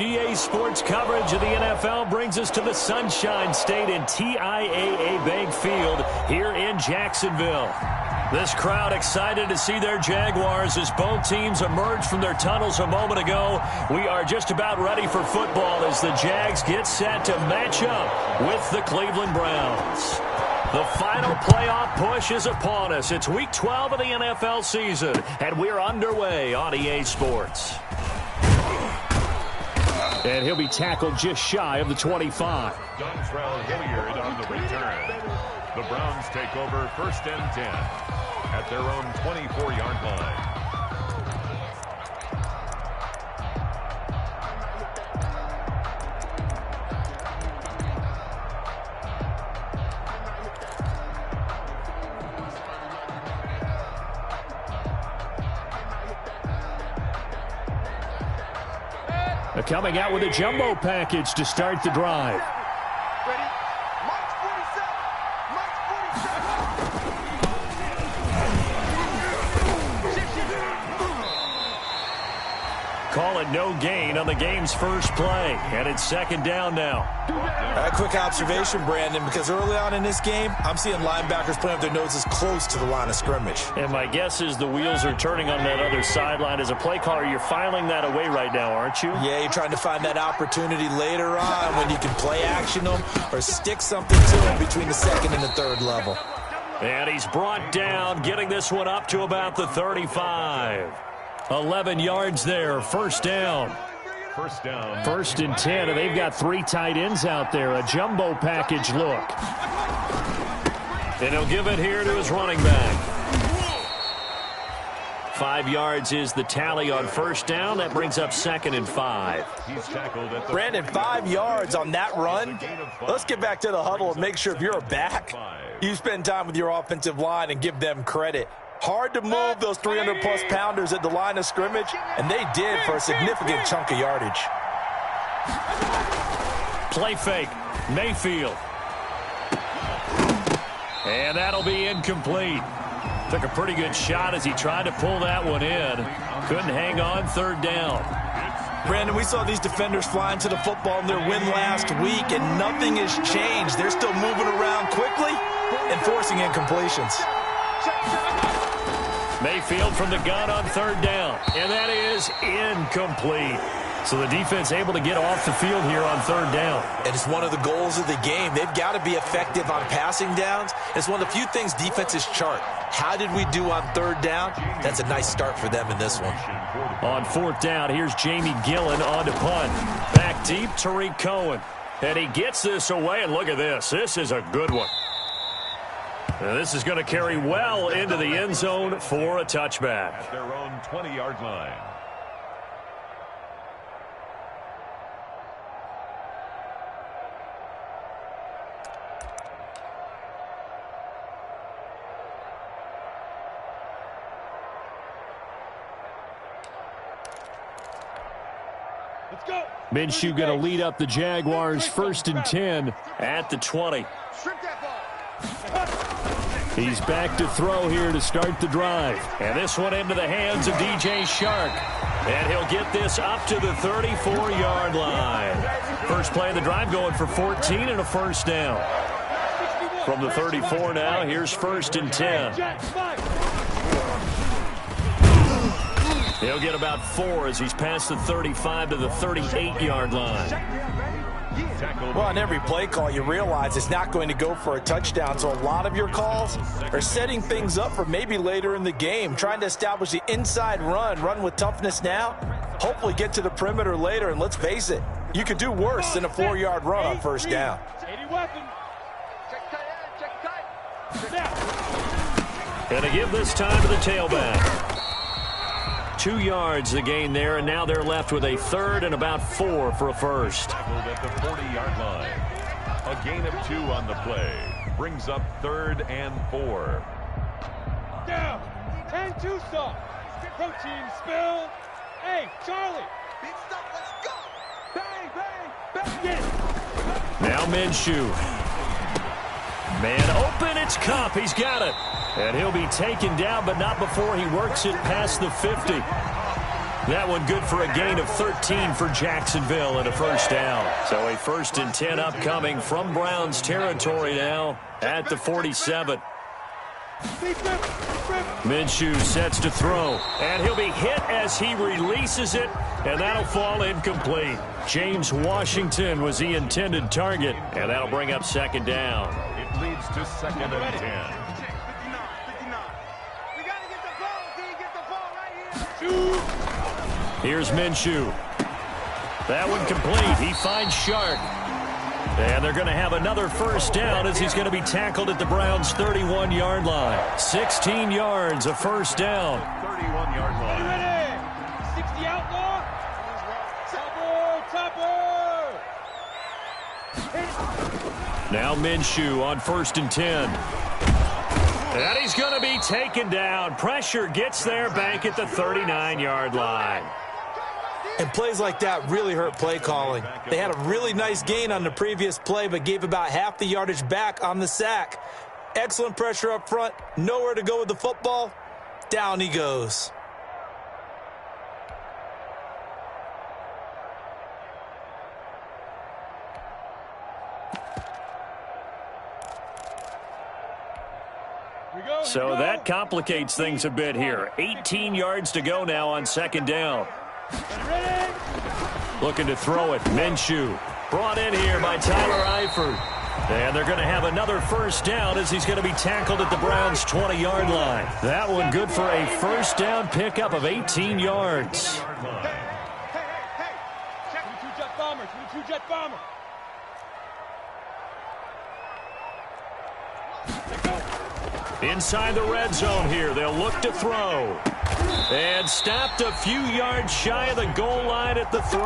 EA Sports coverage of the NFL brings us to the Sunshine State in TIAA Bank Field here in Jacksonville. This crowd excited to see their Jaguars as both teams emerged from their tunnels a moment ago. We are just about ready for football as the Jags get set to match up with the Cleveland Browns. The final playoff push is upon us. It's Week 12 of the NFL season, and we're underway on EA Sports. And he'll be tackled just shy of the 25. Dontrell Hilliard on the return. The Browns take over 1st and 10 at their own 24-yard line. Coming out with a jumbo package to start the drive. Ready? March 47. March 47. Call it no gain on the game's first play. And it's 2nd down now. A quick observation, Brandon, because early on in this game, I'm seeing linebackers playing with their noses close to the line of scrimmage. And my guess is the wheels are turning on that other sideline. As a play caller, you're filing that away right now, aren't you? Yeah, you're trying to find that opportunity later on when you can play action them or stick something to them between the 2nd and the 3rd level. And he's brought down, getting this one up to about the 35. 11 yards there, 1st down. 1st down. 1st and 10, and they've got 3 tight ends out there. A jumbo package look. And he'll give it here to his running back. 5 yards is the tally on 1st down. That brings up 2nd and 5. He's tackled at the Brandon, 5 yards on that run. Let's get back to the huddle and make sure if you're a back, you spend time with your offensive line and give them credit. Hard to move those 300-plus pounders at the line of scrimmage, and they did for a significant chunk of yardage. Play fake. Mayfield. And that'll be incomplete. Took a pretty good shot as he tried to pull that one in. Couldn't hang on 3rd down. Brandon, we saw these defenders flying to the football in their win last week, and nothing has changed. They're still moving around quickly and forcing incompletions. Mayfield from the gun on 3rd down. And that is incomplete. So the defense able to get off the field here on 3rd down. And it's one of the goals of the game. They've got to be effective on passing downs. It's one of the few things defenses chart. How did we do on 3rd down? That's a nice start for them in this one. On 4th down, here's Jamie Gillen on to punt. Back deep, Tariq Cohen. And he gets this away, and look at this. This is a good one. And this is going to carry well into the end zone for a touchback. At their own 20-yard line. Let's go. Minshew going to lead up the Jaguars 1st and 10 at the 20. Strip that ball. He's back to throw here to start the drive. And this one into the hands of DJ Shark. And he'll get this up to the 34-yard line. First play of the drive going for 14 and a 1st down. From the 34 now, here's 1st and 10. He'll get about 4 as he's past the 35 to the 38-yard line. Well, on every play call, you realize it's not going to go for a touchdown, so a lot of your calls are setting things up for maybe later in the game, trying to establish the inside run with toughness now, hopefully get to the perimeter later, and let's face it, you could do worse than a 4-yard run on 1st down. 80 weapon. Check tight. And to give this time to the tailback. 2 yards the gain there, and now they're left with a 3rd and about 4 for a 1st. Tackled at the 40-yard line. A gain of 2 on the play. Brings up 3rd and 4. Down. 10-2 stop. Protein spill. Hey, Charlie. Big stuff. Let's go. Bang, bang, bang. Now Minshew. Man open, it's Cup. He's got it. And he'll be taken down, but not before he works it past the 50. That one good for a gain of 13 for Jacksonville and a first down. So a 1st and 10 upcoming from Browns territory now at the 47. Minshew sets to throw, and he'll be hit as he releases it, and that'll fall incomplete. James Washington was the intended target, and that'll bring up 2nd down. It leads to 2nd and 10. Here's Minshew. That one complete. He finds Shark. And they're going to have another first down as he's going to be tackled at the Browns' 31-yard line. 16 yards, a first down. 31-yard line. Ready? 60 outlaw. Topper. Now Minshew on 1st and 10. And he's going to be taken down. Pressure gets there back at the 39-yard line. And plays like that really hurt play calling. They had a really nice gain on the previous play, but gave about half the yardage back on the sack. Excellent pressure up front. Nowhere to go with the football. Down he goes. So that complicates things a bit here. 18 yards to go now on 2nd down. Looking to throw it. Minshew brought in here by Tyler Eifert. And they're going to have another first down as he's going to be tackled at the Browns' 20-yard line. That one good for a first down pickup of 18 yards. Jet bomber. 22 jet bomber. Inside the red zone here, they'll look to throw. And stopped a few yards shy of the goal line at the 3.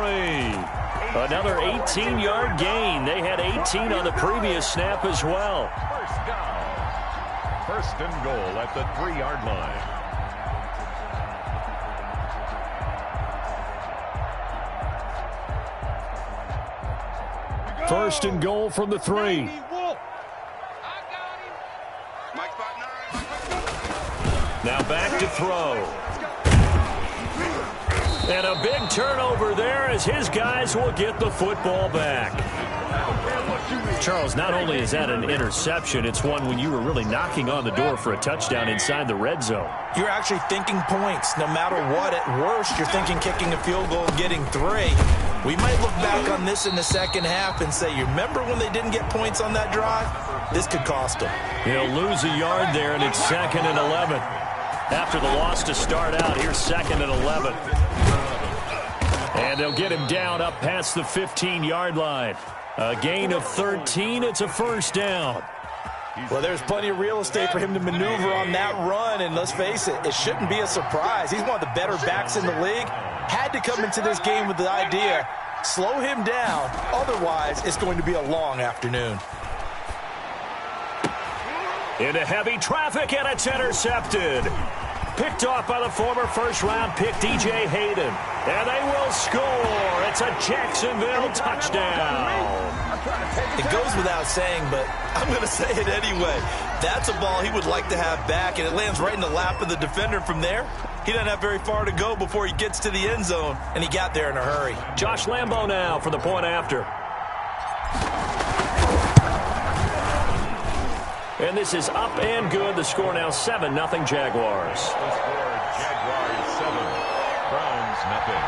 Another 18-yard gain. They had 18 on the previous snap as well. First down. 1st and goal at the 3-yard line. First and goal from the 3. Now back to throw. And a big turnover there as his guys will get the football back. Charles, not only is that an interception, it's one when you were really knocking on the door for a touchdown inside the red zone. You're actually thinking points. No matter what, at worst, you're thinking kicking a field goal and getting 3. We might look back on this in the second half and say, you remember when they didn't get points on that drive? This could cost them. He'll lose a yard there, and it's 2nd and 11. After the loss to start out, here's 2nd and 11. And they'll get him down up past the 15-yard line. A gain of 13. It's a first down. Well, there's plenty of real estate for him to maneuver on that run, and let's face it, it shouldn't be a surprise. He's one of the better backs in the league. Had to come into this game with the idea, slow him down, otherwise it's going to be a long afternoon. Into heavy traffic, and it's intercepted. Picked off by the former first-round pick, DJ Hayden. And they will score. It's a Jacksonville touchdown. It goes without saying, but I'm going to say it anyway. That's a ball he would like to have back, and it lands right in the lap of the defender from there. He doesn't have very far to go before he gets to the end zone, and he got there in a hurry. Josh Lambo now for the point after. And this is up and good. The score now 7-0 Jaguars. The score, Jaguars 7, Browns nothing.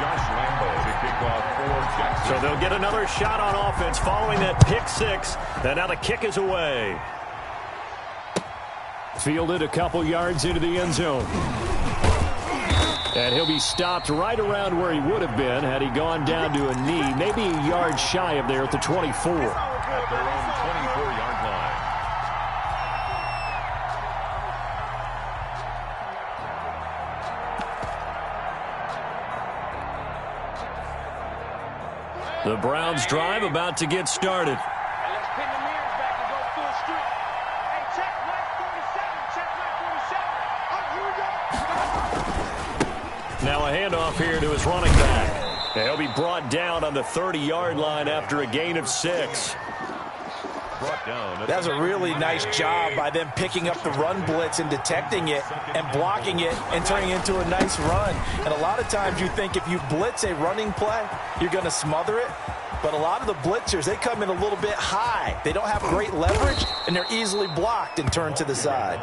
Josh Lambo to kick off for Jackson. So they'll get another shot on offense following that pick 6. And now the kick is away. Fielded a couple yards into the end zone. And he'll be stopped right around where he would have been had he gone down to a knee, maybe a yard shy of there at the 24. At their own 24-yard line. The Browns drive about to get started. Now a handoff here to his running back. And he'll be brought down on the 30-yard line after a gain of 6. That's a really nice job by them picking up the run blitz and detecting it and blocking it and turning it into a nice run. And a lot of times you think if you blitz a running play, you're going to smother it. But a lot of the blitzers, they come in a little bit high. They don't have great leverage, and they're easily blocked and turned to the side.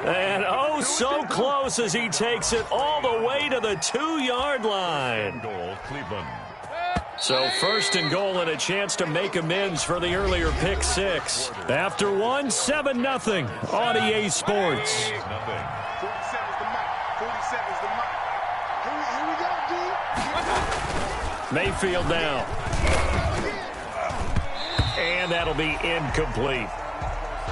And oh, so close as he takes it all the way to the 2-yard line. So 1st and goal and a chance to make amends for the earlier pick 6. After 1, 7-0 on EA Sports. Mayfield now. And that'll be incomplete.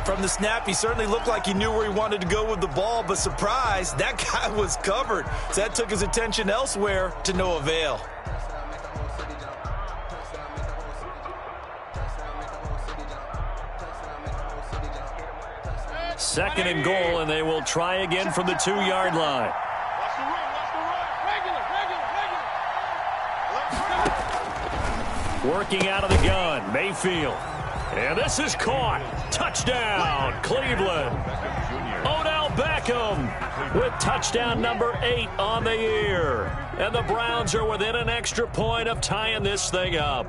From the snap, he certainly looked like he knew where he wanted to go with the ball, but surprise, that guy was covered. So that took his attention elsewhere to no avail. Second and goal, and they will try again from the 2-yard line. Working out of the gun, Mayfield. And this is caught. Touchdown, Cleveland. Odell Beckham with touchdown number 8 on the year. And the Browns are within an extra point of tying this thing up.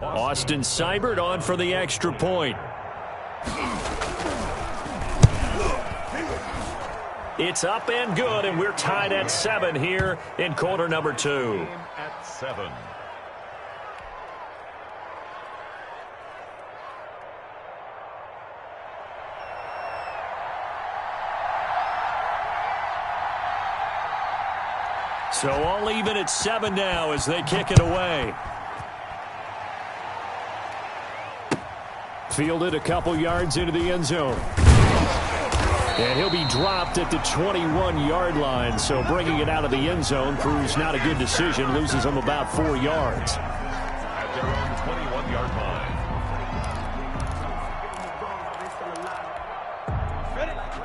Austin Seibert on for the extra point. It's up and good, and we're tied at 7 here in quarter number 2. At 7. So all even at 7 now as they kick it away. Fielded a couple yards into the end zone. And he'll be dropped at the 21-yard line, so bringing it out of the end zone proves not a good decision, loses him about 4 yards. At their own 21-yard line.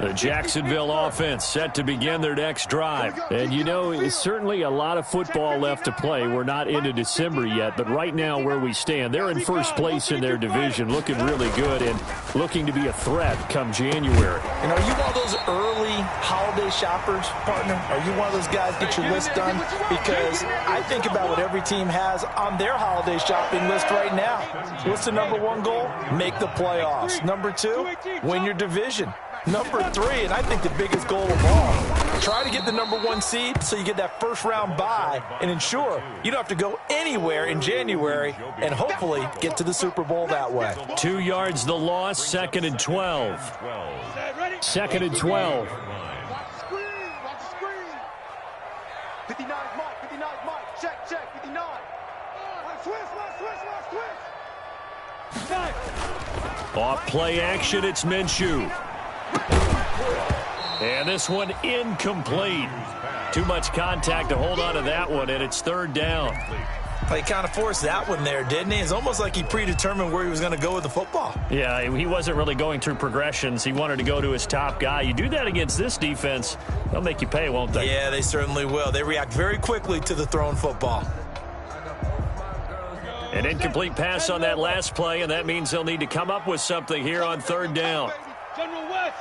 The Jacksonville offense set to begin their next drive. And, you know, it's certainly a lot of football left to play. We're not into December yet, but right now where we stand, they're in first place in their division, looking really good and looking to be a threat come January. And are you one of those early holiday shoppers, partner? Are you one of those guys get your list done? Because I think about what every team has on their holiday shopping list right now. What's the number 1 goal? Make the playoffs. Number 2, win your division. Number 3, and I think the biggest goal of all, try to get the number 1 seed so you get that first-round bye and ensure you don't have to go anywhere in January and hopefully get to the Super Bowl that way. 2 yards the loss, 2nd and 12. 2nd and 12. Watch the screen. 59 Mike. Check. 59. Switch. Off play action, it's Minshew. And this one incomplete. Too much contact to hold on to that one, and it's 3rd down. Well, he kind of forced that one there, didn't he? It's almost like he predetermined where he was going to go with the football. Yeah, he wasn't really going through progressions. He wanted to go to his top guy. You do that against this defense, they'll make you pay, won't they? Yeah, they certainly will. They react very quickly to the thrown football. An incomplete pass on that last play, and that means they'll need to come up with something here on 3rd down. General West.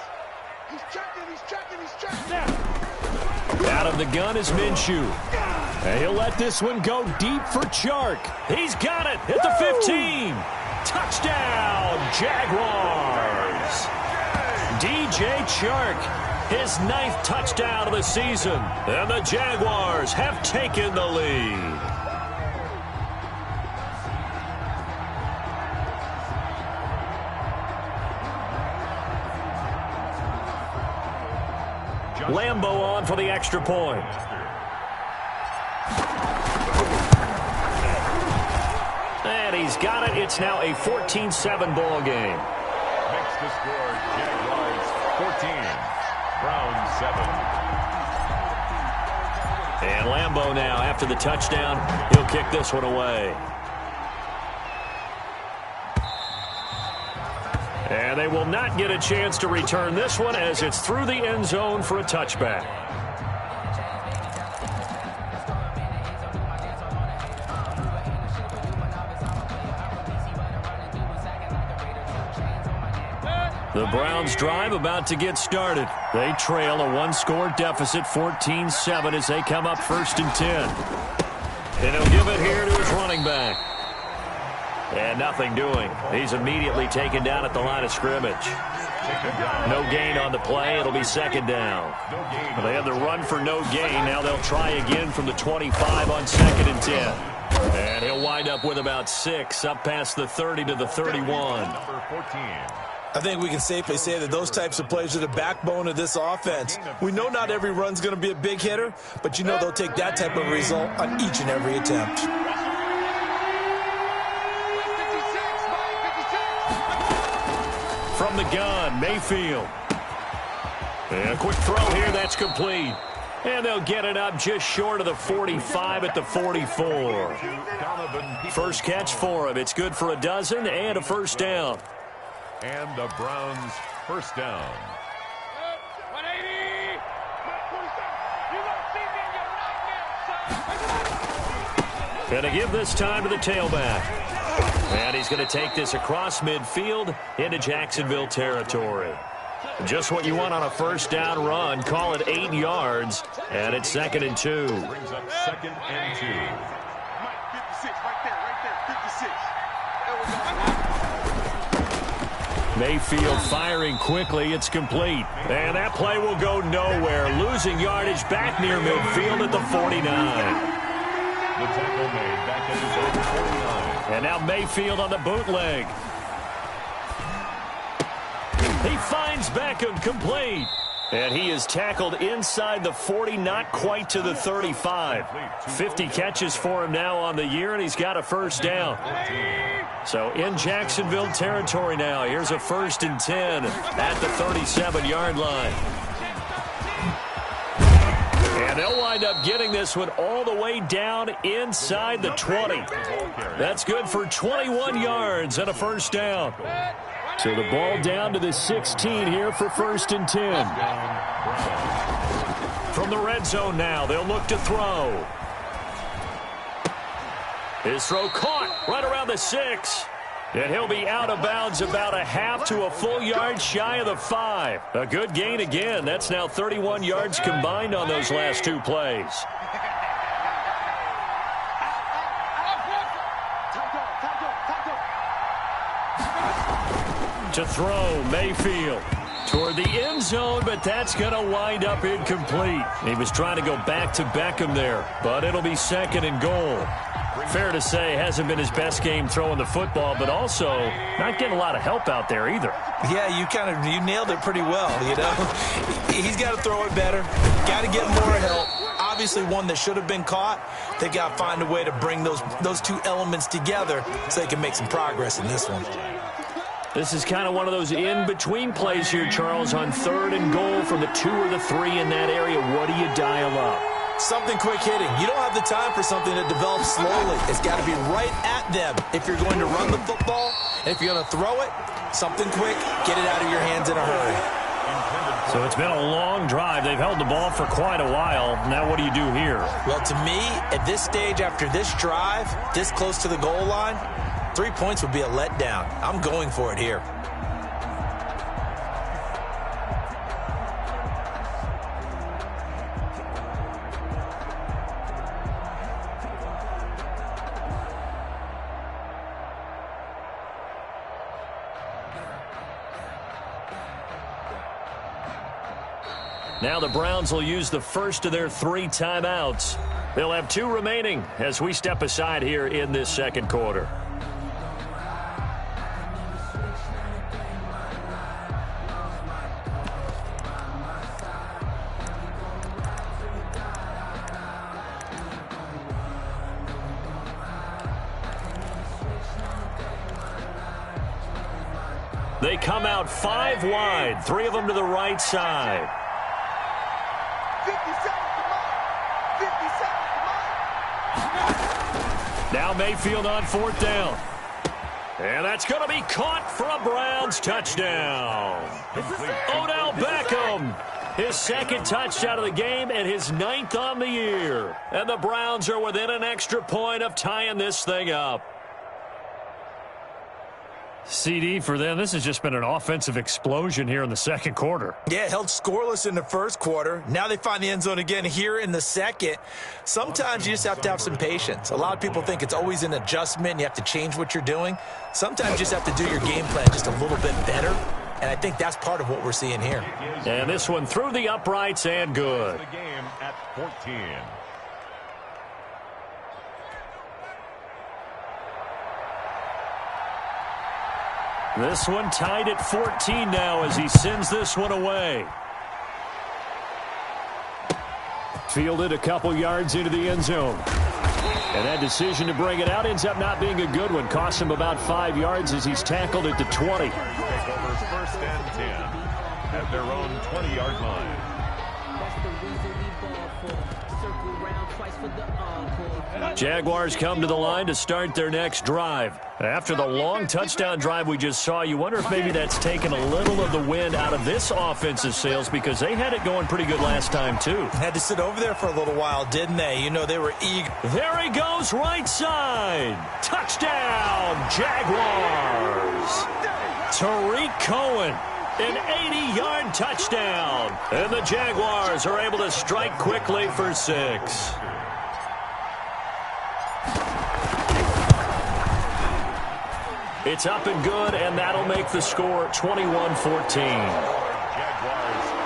He's checking. Out of the gun is Minshew. And he'll let this one go deep for Chark. He's got it at the 15. Touchdown, Jaguars. DJ Chark, his 9th touchdown of the season. And the Jaguars have taken the lead. Lambeau on for the extra point. And he's got it. It's now a 14-7 ball game. Makes the score Jaguars 14, Browns 7. And Lambeau now, after the touchdown, he'll kick this one away. And they will not get a chance to return this one as it's through the end zone for a touchback. The Browns drive about to get started. They trail a one-score deficit, 14-7, as they come up 1st and 10. And he'll give it here to his running back. And nothing doing. He's immediately taken down at the line of scrimmage. No gain on the play. It'll be 2nd down. They had the run for no gain. Now they'll try again from the 25 on 2nd and 10. And he'll wind up with about 6 up past the 30 to the 31. Number 14. I think we can safely say that those types of plays are the backbone of this offense. We know not every run's going to be a big hitter, but you know they'll take that type of result on each and every attempt. From the gun, Mayfield. And a quick throw here, that's complete. And they'll get it up just short of the 45 at the 44. First catch for him. It's good for a dozen and a 1st down. And the Browns' 1st down. 180. Going to give this time to the tailback. And he's going to take this across midfield into Jacksonville territory. Just what you want on a 1st down run. Call it 8 yards. And it's 2nd and 2. Brings up 2nd and 2. Mike, 56, right there, 56. Mayfield firing quickly. It's complete. And that play will go nowhere. Losing yardage back near midfield at the 49. The tackle made back at his own 49. And now Mayfield on the bootleg. He finds Beckham complete. And he is tackled inside the 40, not quite to the 35. 50 catches for him now on the year, and he's got a 1st down. So in Jacksonville territory now. Here's a 1st and 10 at the 37-yard line. And they'll wind up getting this one all the way down inside the 20. That's good for 21 yards and a 1st down. So the ball down to the 16 here for 1st and 10. From the red zone now, they'll look to throw. His throw caught right around the 6. And he'll be out of bounds about a half to a full yard shy of the 5. A good gain again. That's now 31 yards combined on those last 2 plays. To throw, Mayfield toward the end zone, but that's going to wind up incomplete. He was trying to go back to Beckham there, but it'll be 2nd and goal. Fair to say, hasn't been his best game throwing the football, but also not getting a lot of help out there either. Yeah, you nailed it pretty well, you know. He's got to throw it better, got to get more help. Obviously one that should have been caught. They got to find a way to bring those 2 elements together so they can make some progress in this one. This is kind of one of those in-between plays here, Charles, on 3rd and goal from the 2 or the 3 in that area. What do you dial up? Something quick hitting. You don't have the time for something that develops slowly. It's got to be right at them if you're going to run the football. And if you're going to throw it, something quick, get it out of your hands in a hurry. So it's been a long drive. They've held the ball for quite a while. Now what do you do here? Well, to me, at this stage after this drive, this close to the goal line, 3 points would be a letdown. I'm going for it here. Now the Browns will use the first of their 3 timeouts. They'll have 2 remaining as we step aside here in this 2nd quarter. They come out 5 wide, 3 of them to the right side. 57, Now Mayfield on 4th down. And that's going to be caught for a Browns touchdown. Odell Beckham, his second touchdown of the game and his 9th on the year. And the Browns are within an extra point of tying this thing up. CD, for them, this has just been an offensive explosion here in the second quarter. Yeah, held scoreless in the first quarter. Now they find the end zone again here in the second. Sometimes you just have to have some patience. A lot of people think it's always an adjustment. You have to change what you're doing. Sometimes you just have to do your game plan just a little bit better. And I think that's part of what we're seeing here. And this one through the uprights and good. The game at 14. This one tied at 14 now as he sends this one away. Fielded a couple yards into the end zone. And that decision to bring it out ends up not being a good one. Cost him about 5 yards as he's tackled at the 20. Take over 1st and 10 at their own 20-yard line. Jaguars come to the line to start their next drive. After the long touchdown drive we just saw, you wonder if maybe that's taken a little of the wind out of this offensive sails because they had it going pretty good last time too. Had to sit over there for a little while, didn't they? You know, they were eager. There he goes, right side. Touchdown, Jaguars. Tariq Cohen, an 80-yard touchdown. And the Jaguars are able to strike quickly for 6. It's up and good, and that'll make the score 21-14. Jaguars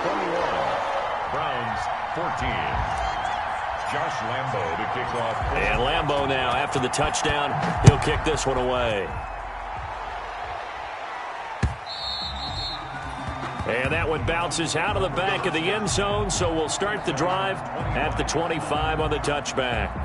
21, Browns 14. Josh Lambo to kick off. And Lambo now, after the touchdown, he'll kick this one away. And that one bounces out of the back of the end zone, so we'll start the drive at the 25 on the touchback.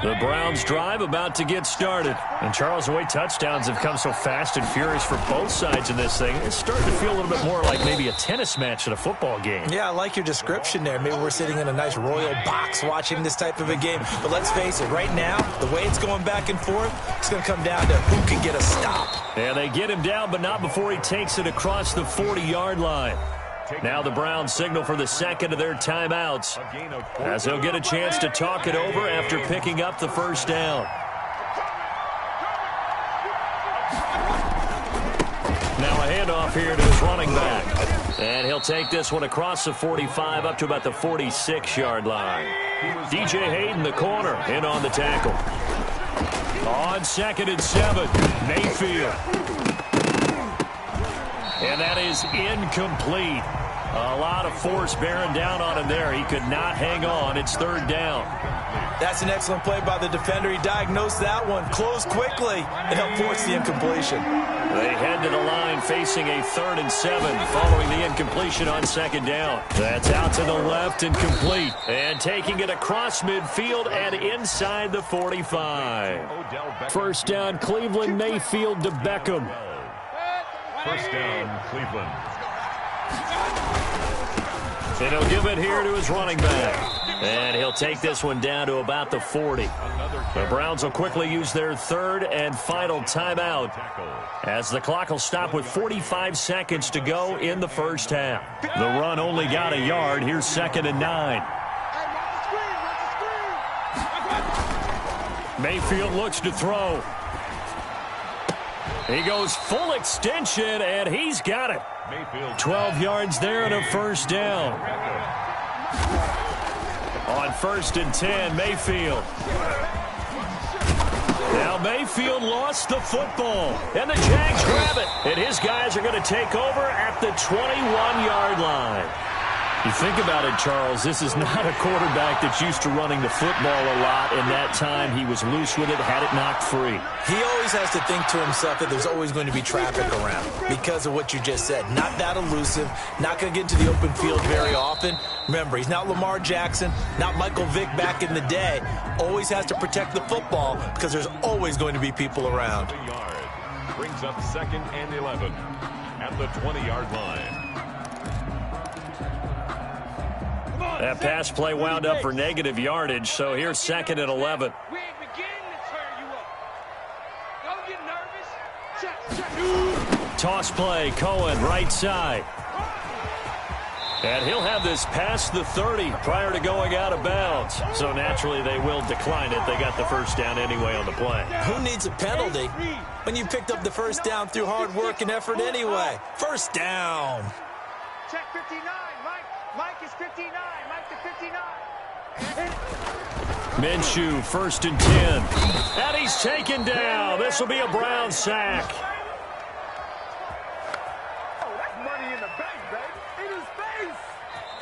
The Browns drive about to get started. And Charles, the way touchdowns have come so fast and furious for both sides in this thing, it's starting to feel a little bit more like maybe a tennis match at a football game. Yeah, I like your description there. Maybe we're sitting in a nice royal box watching this type of a game. But let's face it, right now, the way it's going back and forth, it's going to come down to who can get a stop. And they get him down, but not before he takes it across the 40-yard line. Now the Browns signal for the second of their timeouts as they'll get a chance to talk it over after picking up the first down. Now a handoff here to his running back. And he'll take this one across the 45 up to about the 46-yard line. DJ Hayden, the corner, in on the tackle. On 2nd and 7, Mayfield. And that is incomplete. A lot of force bearing down on him there. He could not hang on. It's 3rd down. That's an excellent play by the defender. He diagnosed that one, closed quickly, and helped force the incompletion. They head to the line facing a 3rd and 7 following the incompletion on 2nd down. That's out to the left and complete. And taking it across midfield and inside the 45. 1st down, Cleveland, Mayfield to Beckham. 1st down, Cleveland. And he'll give it here to his running back. And he'll take this one down to about the 40. The Browns will quickly use their 3rd and final timeout as the clock will stop with 45 seconds to go in the first half. The run only got a yard. Here's 2nd and 9. Mayfield looks to throw. He goes full extension, and he's got it. 12 yards there and a 1st down. On 1st and 10, Mayfield. Now Mayfield lost the football, and the Jags grab it. And his guys are going to take over at the 21-yard line. You think about it, Charles, this is not a quarterback that's used to running the football a lot, and that time he was loose with it, had it knocked free. He always has to think to himself that there's always going to be traffic around because of what you just said. Not that elusive, not going to get into the open field very often. Remember, he's not Lamar Jackson, not Michael Vick back in the day. Always has to protect the football because there's always going to be people around. Brings up 2nd and 11 at the 20-yard line. That pass play wound up for negative yardage, so here's 2nd and 11. We ain't beginning to tear you up. Don't get nervous. Toss play, Cohen, right side. And he'll have this past the 30 prior to going out of bounds. So naturally they will decline it. They got the first down anyway on the play. Who needs a penalty when you picked up the first down through hard work and effort anyway? First down. Check 59. Mike is 59. Mike to 59. Minshew, 1st and 10. And he's taken down. This will be a Brown sack.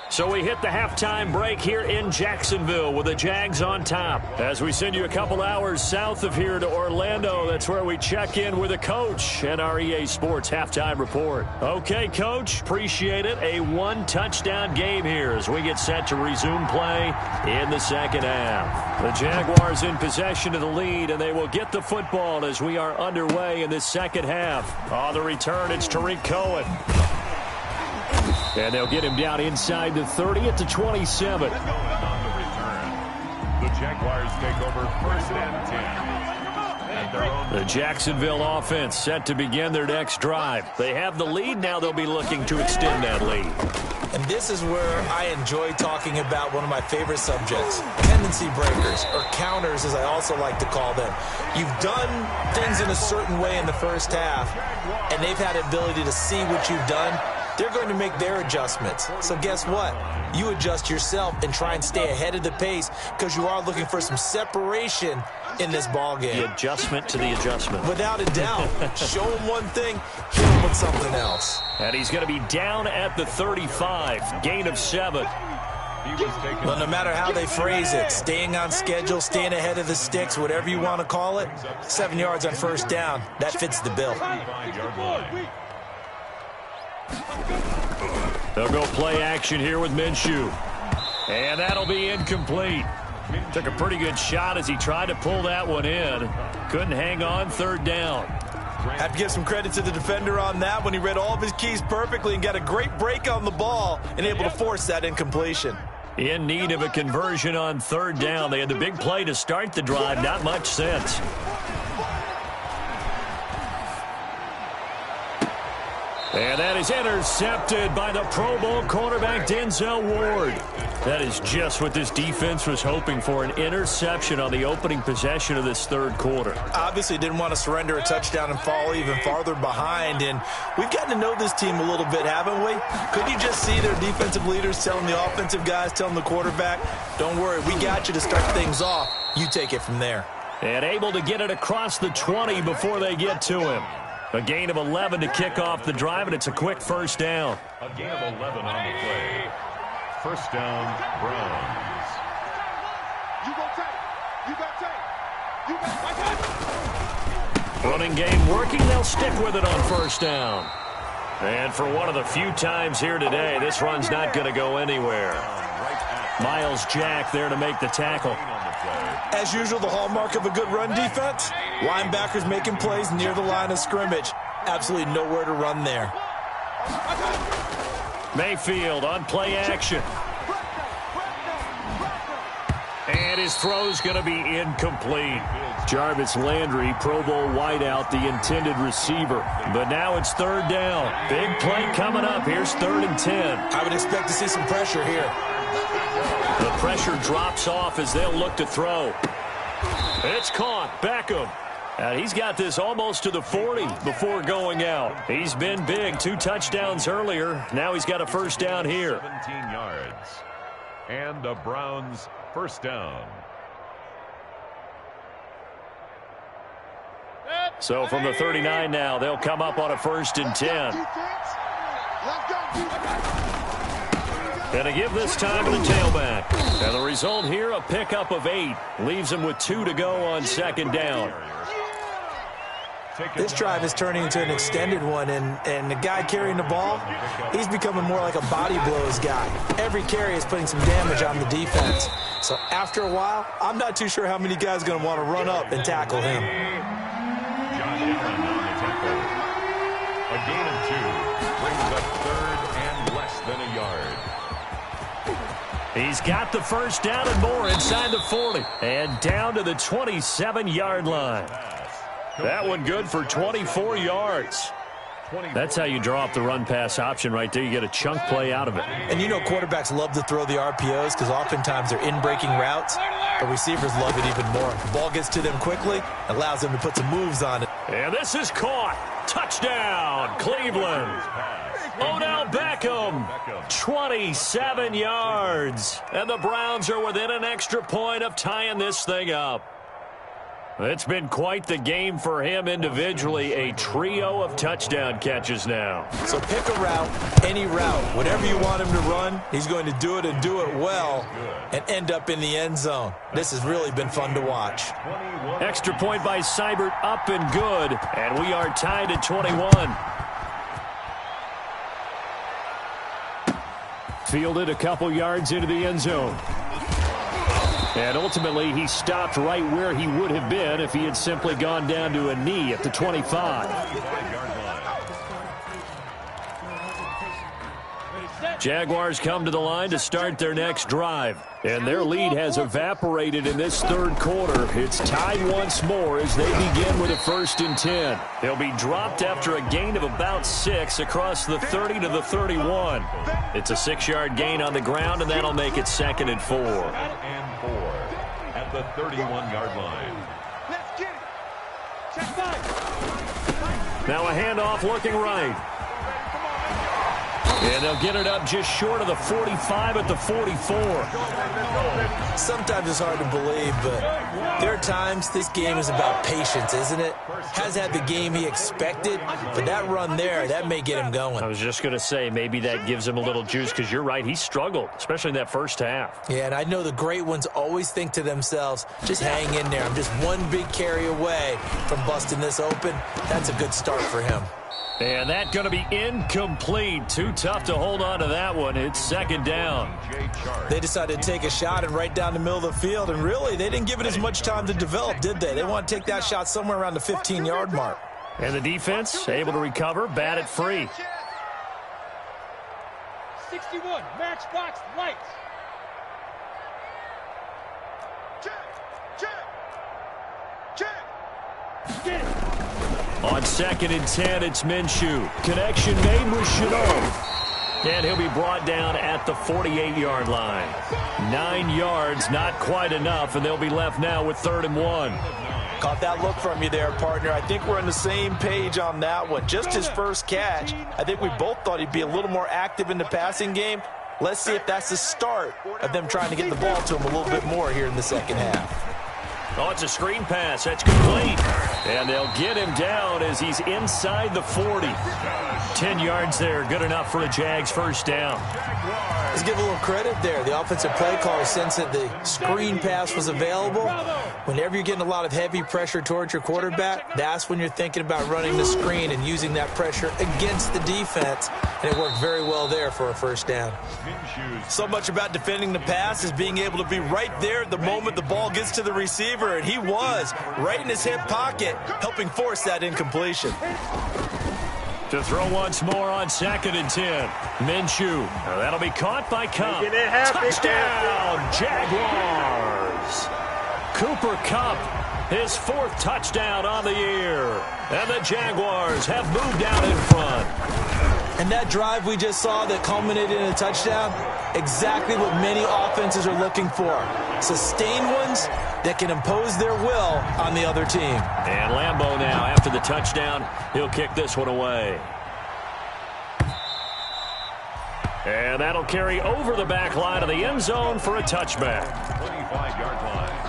So we hit the halftime break here in Jacksonville with the Jags on top. As we send you a couple hours south of here to Orlando, that's where we check in with the coach and our EA Sports halftime report. Okay, Coach, appreciate it. A 1-touchdown game here as we get set to resume play in the second half. The Jaguars in possession of the lead, and they will get the football as we are underway in the second half. On the return, it's Tariq Cohen. And they'll get him down inside the 30 at the 27. On the return, the Jaguars take over 1st and 10. At their own The Jacksonville offense set to begin their next drive. They have the lead. Now they'll be looking to extend that lead. And this is where I enjoy talking about one of my favorite subjects, tendency breakers, or counters as I also like to call them. You've done things in a certain way in the first half, and they've had the ability to see what you've done. They're going to make their adjustments. So guess what? You adjust yourself and try and stay ahead of the pace because you are looking for some separation in this ball game. The adjustment to the adjustment. Without a doubt. Show him one thing, hit him with something else. And he's going to be down at the 35. Gain of 7. Well, no matter how they phrase it, staying on schedule, staying ahead of the sticks, whatever you want to call it, 7 yards on first down, that fits the bill. They'll go play action here with Minshew. And that'll be incomplete. Took a pretty good shot as he tried to pull that one in. Couldn't hang on, 3rd down. Have to give some credit to the defender on that when he read all of his keys perfectly and got a great break on the ball and able to force that incompletion. In need of a conversion on 3rd down. They had the big play to start the drive. Not much sense. And that is intercepted by the Pro Bowl cornerback Denzel Ward. That is just what this defense was hoping for, an interception on the opening possession of this 3rd quarter. Obviously didn't want to surrender a touchdown and fall even farther behind, and we've gotten to know this team a little bit, haven't we? Could you just see their defensive leaders telling the offensive guys, telling the quarterback, don't worry, we got you to start things off. You take it from there. And able to get it across the 20 before they get to him. A gain of 11 to kick off the drive, and it's a quick first down. A gain of 11 on the play. First down, Browns. You go take. You got take. You got Running game working. They'll stick with it on first down. And for one of the few times here today, this run's not going to go anywhere. Miles Jack there to make the tackle. As usual, the hallmark of a good run defense, linebackers making plays near the line of scrimmage. Absolutely nowhere to run there. Mayfield on play action. And his throw's going to be incomplete. Jarvis Landry, Pro Bowl wideout, the intended receiver. But now it's 3rd down. Big play coming up. Here's 3rd and 10. I would expect to see some pressure here. The pressure drops off as they'll look to throw. It's caught. Beckham. And he's got this almost to the 40 before going out. He's been big. 2 touchdowns earlier. Now he's got a first down here. 17 yards. And the Browns first down. So from the 39 now, they'll come up on a 1st and 10. And a give this time to the tailback. And the result here, a pickup of 8. Leaves them with 2 to go on 2nd down. This drive is turning into an extended one, and the guy carrying the ball, he's becoming more like a body blows guy. Every carry is putting some damage on the defense. So after a while, I'm not too sure how many guys are going to want to run up and tackle him. Josh Allen on the tackle. A gain of 2 brings up 3rd and less than a yard. He's got the first down and more inside the 40. And down to the 27-yard line. That one good for 24 yards. That's how you draw up the run-pass option right there. You get a chunk play out of it. And you know quarterbacks love to throw the RPOs because oftentimes they're in-breaking routes. But receivers love it even more. The ball gets to them quickly, allows them to put some moves on it. And this is caught. Touchdown, Cleveland. Odell Beckham, 27 yards. And the Browns are within an extra point of tying this thing up. It's been quite the game for him individually. A trio of touchdown catches now. So pick a route, any route. Whatever you want him to run, he's going to do it and do it well and end up in the end zone. This has really been fun to watch. Extra point by Seibert, up and good. And we are tied at 21. Fielded a couple yards into the end zone. And ultimately, he stopped right where he would have been if he had simply gone down to a knee at the 25. Jaguars come to the line to start their next drive. And their lead has evaporated in this third quarter. It's tied once more as they begin with a 1st and 10. They'll be dropped after a gain of about 6 across the 30 to the 31. It's a 6-yard gain on the ground, and that'll make it 2nd and 4. At the 31-yard line. Let's get it. Check five. Now a handoff looking right. And they'll get it up just short of the 45 at the 44. Sometimes it's hard to believe, but there are times this game is about patience, isn't it? Has had the game he expected, but that run there, that may get him going. I was just going to say maybe that gives him a little juice because you're right. He struggled, especially in that first half. Yeah, and I know the great ones always think to themselves, just hang in there. I'm just one big carry away from busting this open. That's a good start for him. And that's going to be incomplete. Too tough to hold on to that one. It's 2nd down. They decided to take a shot and right down the middle of the field, and really, they didn't give it as much time to develop, did they? They want to take that shot somewhere around the 15-yard mark. And the defense able to recover, bat it free. 61, matchbox lights. Check. Get it. On 2nd and 10, it's Minshew. Connection made with Chenault. And he'll be brought down at the 48-yard line. 9 yards, not quite enough, and they'll be left now with 3rd and 1. Caught that look from you there, partner. I think we're on the same page on that one. Just his first catch. I think we both thought he'd be a little more active in the passing game. Let's see if that's the start of them trying to get the ball to him a little bit more here in the second half. Oh, it's a screen pass. That's complete. And they'll get him down as he's inside the 40. 10 yards there. Good enough for a Jags first down. Let's give a little credit there. The offensive play caller sensed that the screen pass was available. Whenever you're getting a lot of heavy pressure towards your quarterback, that's when you're thinking about running the screen and using that pressure against the defense. And it worked very well there for a first down. So much about defending the pass is being able to be right there at the moment the ball gets to the receiver. And he was right in his hip pocket, helping force that incompletion. To throw once more on 2nd and 10. Minshew. Now that'll be caught by Kupp. Touchdown, Jaguars. Cooper Kupp, his 4th touchdown on the year. And the Jaguars have moved out in front. And that drive we just saw that culminated in a touchdown, exactly what many offenses are looking for. Sustained ones that can impose their will on the other team. And Lambeau now, after the touchdown, he'll kick this one away. And that'll carry over the back line of the end zone for a touchback. 25-yard line.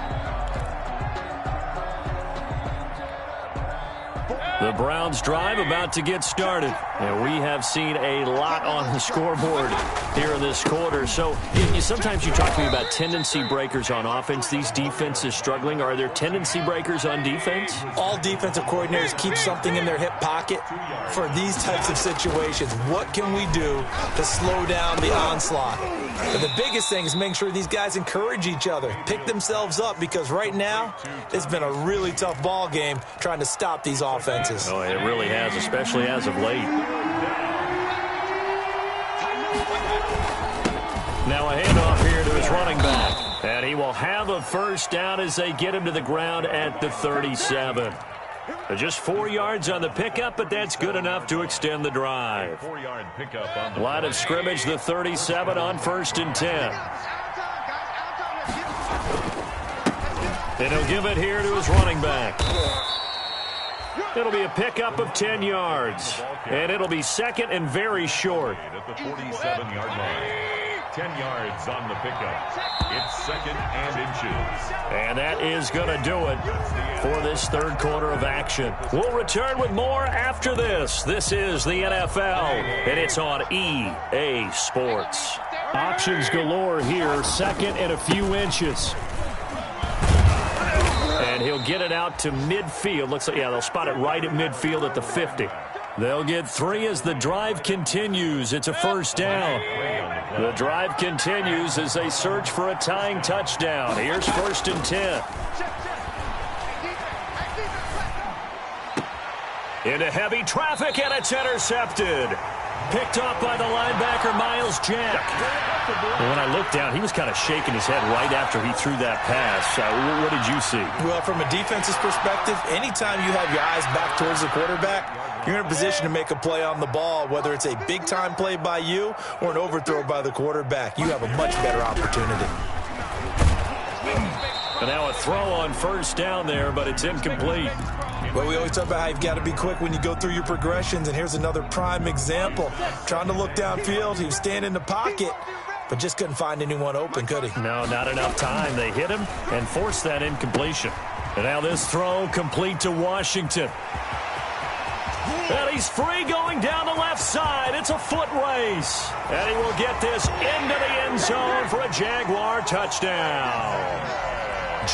The Browns drive about to get started. And we have seen a lot on the scoreboard here in this quarter. So sometimes you talk to me about tendency breakers on offense. These defenses struggling. Are there tendency breakers on defense? All defensive coordinators keep something in their hip pocket for these types of situations. What can we do to slow down the onslaught? But the biggest thing is making sure these guys encourage each other, pick themselves up, because right now it's been a really tough ball game trying to stop these offenses. Oh, it really has, especially as of late. Now a handoff here to his his running back. And he will have a first down as they get him to the ground at the 37. Just 4 yards on the pickup, but that's good enough to extend the drive. 4-yard pickup on the Line of scrimmage, the 37 on 1st and 10. And he'll give it here to his running back. It'll be a pickup of 10 yards. And it'll be second and very short. At the 47-yard line. 10 yards on the pickup. It's second and inches. And that is going to do it for this third quarter of action. We'll return with more after this. This is the NFL, and it's on EA Sports. Options galore here. Second and a few inches. And he'll get it out to midfield. Looks like, yeah, they'll spot it right at midfield at the 50. They'll get 3 as the drive continues. It's a first down. The drive continues as they search for a tying touchdown. Here's 1st and 10. Into heavy traffic, and it's intercepted. Picked off by the linebacker, Miles Jack. And when I looked down, he was kind of shaking his head right after he threw that pass. What did you see? Well, from a defense's perspective, anytime you have your eyes back towards the quarterback, you're in a position to make a play on the ball, whether it's a big-time play by you or an overthrow by the quarterback. You have a much better opportunity. And now a throw on first down there, but it's incomplete. Well, we always talk about how you've got to be quick when you go through your progressions, and here's another prime example. Trying to look downfield, he was standing in the pocket, but just couldn't find anyone open, could he? No, not enough time. They hit him and forced that incompletion. And now this throw complete to Washington. And he's free going down the left side. It's a foot race. And he will get this into the end zone for a Jaguar touchdown.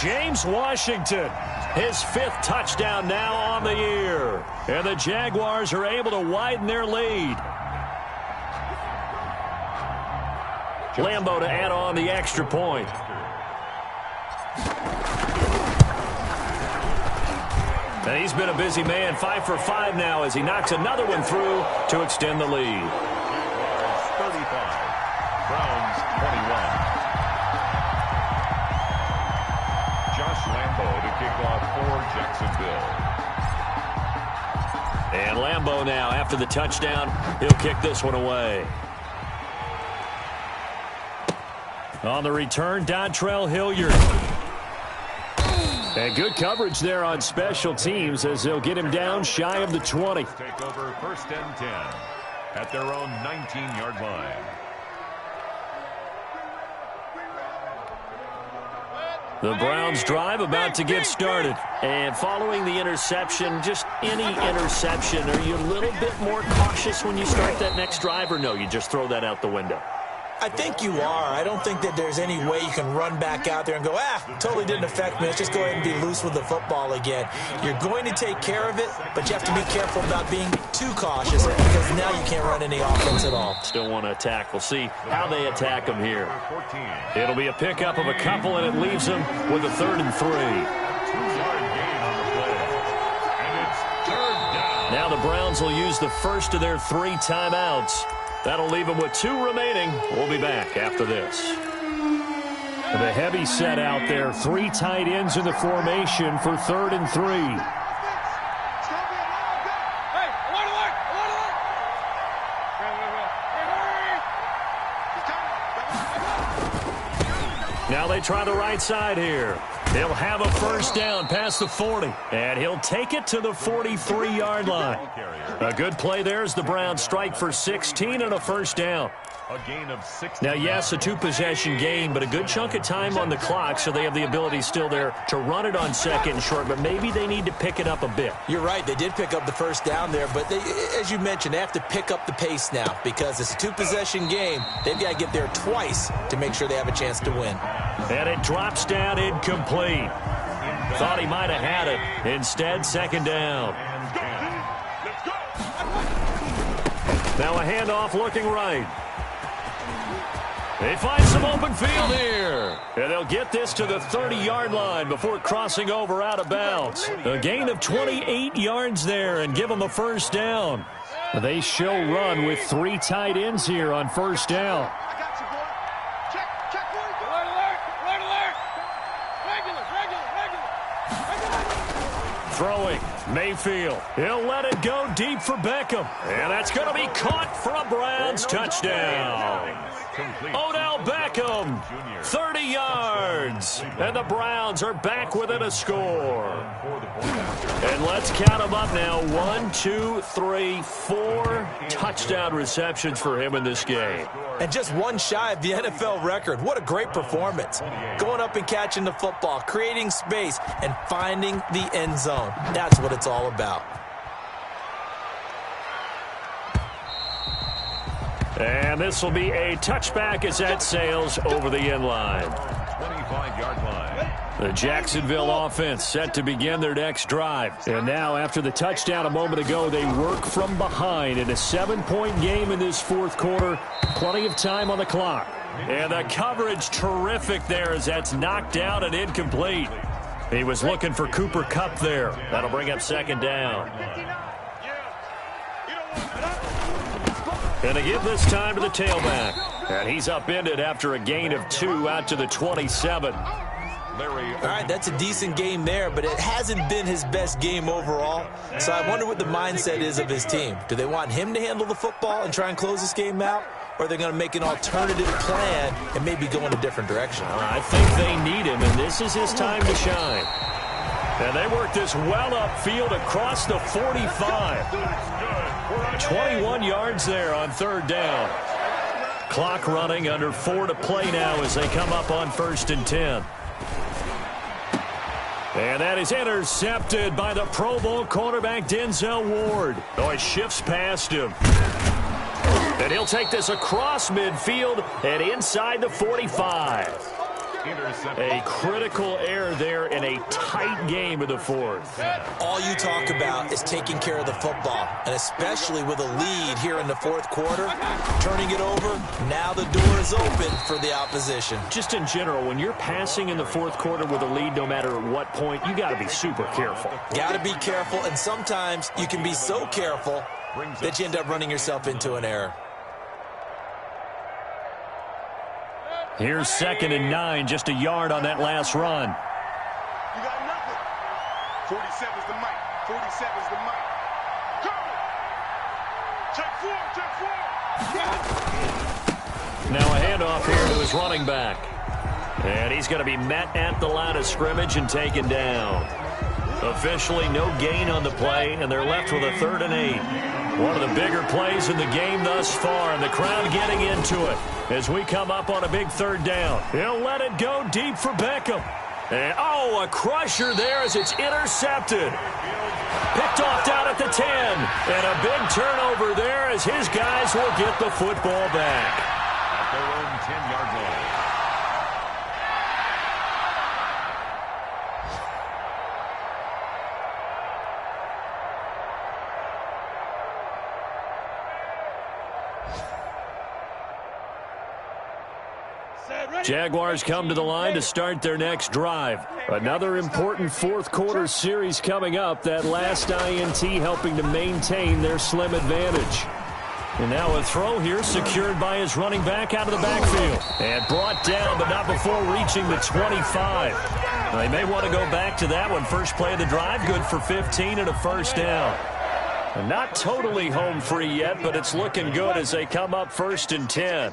James Washington, his 5th touchdown now on the year. And the Jaguars are able to widen their lead. Lambeau to add on the extra point. And he's been a busy man, 5 for 5 now as he knocks another one through to extend the lead. Jaguars 35, Browns 21. Josh Lambeau to kick off for Jacksonville. And Lambeau now, after the touchdown, he'll kick this one away. On the return, Dontrell Hilliard. And good coverage there on special teams as they'll get him down shy of the 20. Take over 1st and 10 at their own 19-yard line. The Browns drive about to get started. And following the interception, just any interception, are you a little bit more cautious when you start that next drive, or no, you just throw that out the window? I think you are. I don't think that there's any way you can run back out there and go, totally didn't affect me. Let's just go ahead and be loose with the football again. You're going to take care of it, but you have to be careful about being too cautious because now you can't run any offense at all. Still want to attack. We'll see how they attack them here. It'll be a pickup of a couple, and it leaves them with a 3rd and 3. 2-yard gain on the play. And it's 3rd down. Now the Browns will use the first of their 3 timeouts. That'll leave them with 2 remaining. We'll be back after this. The heavy set out there. 3 tight ends in the formation for 3rd and 3. Now they try the right side here. He'll have a first down past the 40. And he'll take it to the 43-yard line. A good play there as the Browns strike for 16 and a first down. A gain of 6. Now, yes, a 2-possession game, but a good chunk of time on the clock, so they have the ability still there to run it on 2nd and short, but maybe they need to pick it up a bit. You're right. They did pick up the first down there, but as you mentioned, they have to pick up the pace now because it's a 2-possession game. They've got to get there twice to make sure they have a chance to win. And it drops down incomplete. Thought he might have had it. Instead, 2nd down. Now a handoff looking right. They find some open field here. And they'll get this to the 30-yard line before crossing over out of bounds. A gain of 28 yards there and give them a first down. They show run with 3 tight ends here on first down. Throwing, Mayfield. He'll let it go deep for Beckham. And that's going to be caught for a Browns touchdown. Odell Beckham, 30 yards. And the Browns are back within a score. And let's count them up now. 1, 2, 3, 4 touchdown receptions for him in this game. And just one shy of the NFL record. What a great performance. Going up and catching the football, creating space, and finding the end zone. That's what it's all about. And this will be a touchback as that sails over the end line. 25-yard line. The Jacksonville offense set to begin their next drive. And now, after the touchdown a moment ago, they work from behind in a 7-point game in this fourth quarter. Plenty of time on the clock. And the coverage terrific there as that's knocked down and incomplete. He was looking for Cooper Kupp there. That'll bring up second down. And they give this time to the tailback. And he's upended after a gain of 2 out to the 27. All right, that's a decent game there, but it hasn't been his best game overall. So I wonder what the mindset is of his team. Do they want him to handle the football and try and close this game out? Or are they going to make an alternative plan and maybe go in a different direction? I think they need him, and this is his time to shine. And they work this well upfield across the 45. 21 yards there on third down. Clock running, under 4 to play now as they come up on 1st and 10. And that is intercepted by the Pro Bowl cornerback Denzel Ward. Oh, it shifts past him. And he'll take this across midfield and inside the 45. A critical error there in a tight game of the fourth. All you talk about is taking care of the football, and especially with a lead here in the fourth quarter, turning it over, now the door is open for the opposition. Just in general, when you're passing in the fourth quarter with a lead, no matter at what point, you got to be super careful. Got to be careful, and sometimes you can be so careful that you end up running yourself into an error. Here's 2nd and 9, just a yard on that last run. You got nothing. 47's the mic. 47's the mic. Go! Check 4, check 4. Now a handoff here to his running back. And he's going to be met at the line of scrimmage and taken down. Officially no gain on the play, and they're left with a 3rd and 8. One of the bigger plays in the game thus far, and the crowd getting into it as we come up on a big 3rd down. He'll let it go deep for Beckham. And, oh, a crusher there as it's intercepted. Picked off down at the 10. And a big turnover there as his guys will get the football back. At their own 10-yard line. Jaguars come to the line to start their next drive. Another important fourth quarter series coming up. That last INT helping to maintain their slim advantage. And now a throw here secured by his running back out of the backfield. And brought down, but not before reaching the 25. They may want to go back to that one. First play of the drive, good for 15 and a 1st down. And not totally home free yet, but it's looking good as they come up 1st and 10.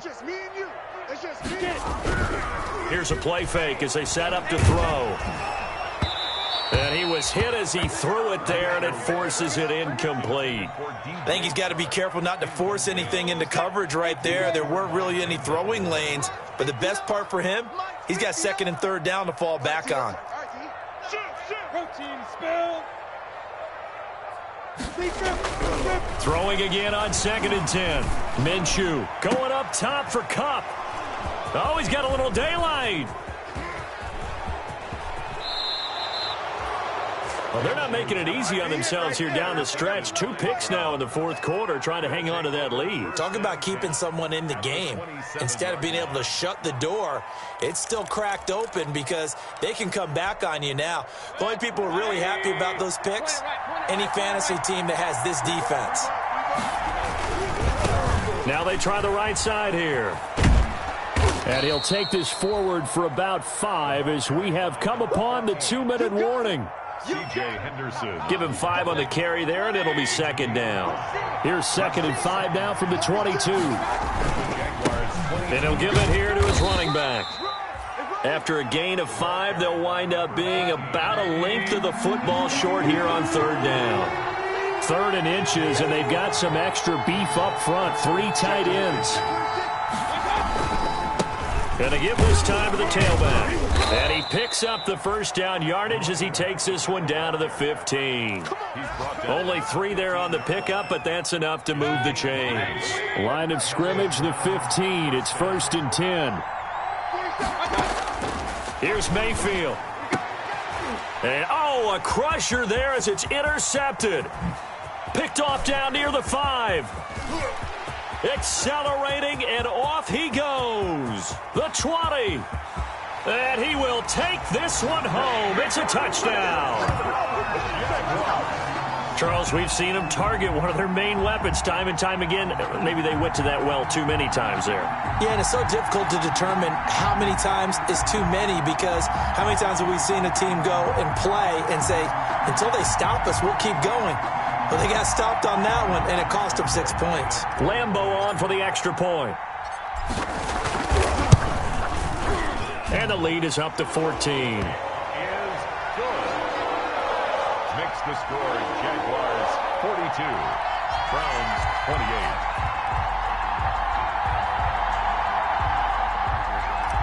Here's a play fake as they set up to throw. And he was hit as he threw it there, and it forces it incomplete. I think he's got to be careful not to force anything into coverage right there. There weren't really any throwing lanes, but the best part for him, he's got 2nd and 3rd down to fall back on. Throwing again on 2nd and 10. Minshew going up top for Kupp. Oh, he's got a little daylight. Well, they're not making it easy on themselves here down the stretch. 2 picks now in the fourth quarter, trying to hang on to that lead. Talk about keeping someone in the game. Instead of being able to shut the door, it's still cracked open because they can come back on you now. The only people who are really happy about those picks, any fantasy team that has this defense. Now they try the right side here. And he'll take this forward for about 5 as we have come upon the 2-minute warning. C.J. Henderson. Give him 5 on the carry there, and it'll be second down. Here's 2nd and 5 now from the 22. And he'll give it here to his running back. After a gain of 5, they'll wind up being about a length of the football short here on 3rd down. 3rd and inches, and they've got some extra beef up front. 3 tight ends. Going to give this time to the tailback. And he picks up the first down yardage as he takes this one down to the 15. Only 3 there on the pickup, but that's enough to move the chains. Line of scrimmage, the 15. It's 1st and 10. Here's Mayfield. And, oh, a crusher there as it's intercepted. Picked off down near the 5. Accelerating, and off he goes. The 20. And he will take this one home. It's a touchdown. Charles, we've seen them target one of their main weapons time and time again. Maybe they went to that well too many times there. Yeah, and it's so difficult to determine how many times is too many, because how many times have we seen a team go and play and say, until they stop us, we'll keep going. Well, they got stopped on that one, and it cost them 6 points. Lambeau on for the extra point. And the lead is up to 14. Is good. Makes the score Jaguars 42, Browns 28.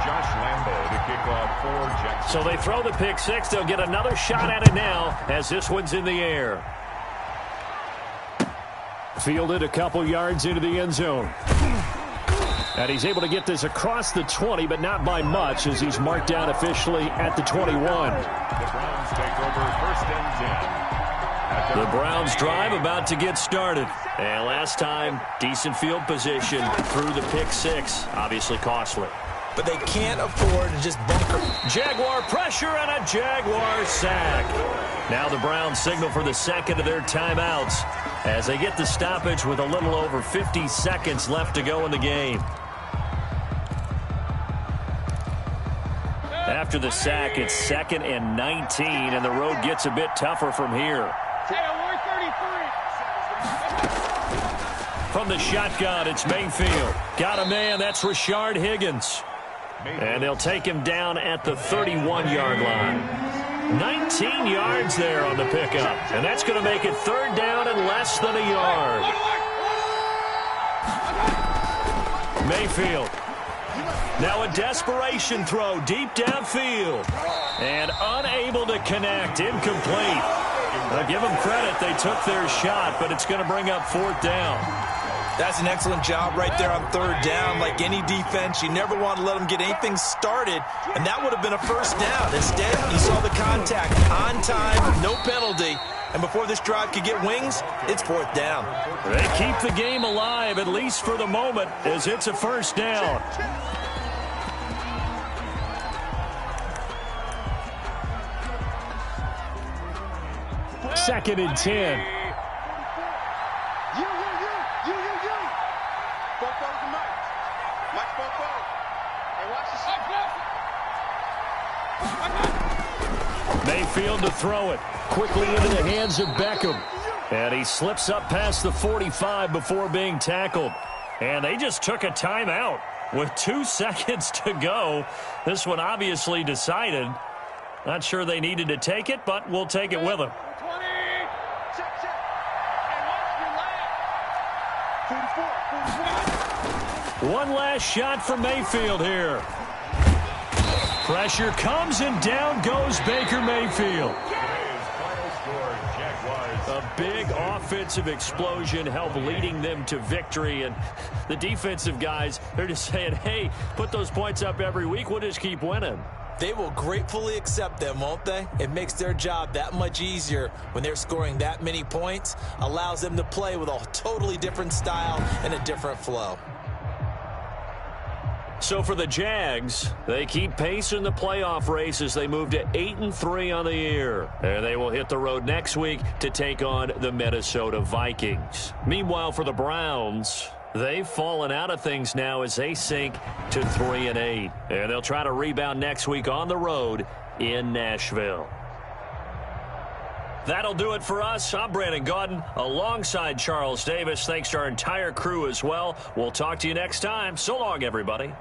Josh Lambeau to kick off for Jackson. So they throw the pick 6. They'll get another shot at it now as this one's in the air. Fielded a couple yards into the end zone. And he's able to get this across the 20, but not by much, as he's marked down officially at the 21. The Browns take over 1st and 10. The Browns drive about to get started. And last time, decent field position through the pick 6. Obviously costly. But they can't afford to just bunker. Jaguar pressure and a Jaguar sack. Now the Browns signal for the 2nd of their timeouts as they get the stoppage with a little over 50 seconds left to go in the game. After the sack, it's 2nd and 19, and the road gets a bit tougher from here. From the shotgun, it's Mayfield. Got a man, that's Rashard Higgins. And they'll take him down at the 31-yard line. 19 yards there on the pickup. And that's going to make it 3rd down and less than a yard. Mayfield. Now a desperation throw deep downfield. And unable to connect. Incomplete. I'll give them credit. They took their shot, but it's going to bring up 4th down. That's an excellent job right there on 3rd down. Like any defense, you never want to let them get anything started, and that would have been a 1st down. Instead, you saw the contact on time, no penalty, and before this drive could get wings, it's 4th down. They keep the game alive, at least for the moment, as it's a 1st down. Second and 10. Mayfield to throw it quickly into the hands of Beckham. And he slips up past the 45 before being tackled. And they just took a timeout with 2 seconds to go. This one obviously decided. Not sure they needed to take it, but we'll take it with them. One last shot from Mayfield here. Pressure comes, and down goes Baker Mayfield. A big offensive explosion helped leading them to victory. And the defensive guys, they're just saying, hey, put those points up every week. We'll just keep winning. They will gratefully accept them, won't they? It makes their job that much easier when they're scoring that many points. Allows them to play with a totally different style and a different flow. So for the Jags, they keep pace in the playoff race as they move to 8-3 on the year. And they will hit the road next week to take on the Minnesota Vikings. Meanwhile, for the Browns, they've fallen out of things now as they sink to 3-8. And they'll try to rebound next week on the road in Nashville. That'll do it for us. I'm Brandon Gaudin alongside Charles Davis. Thanks to our entire crew as well. We'll talk to you next time. So long, everybody.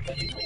Thank you.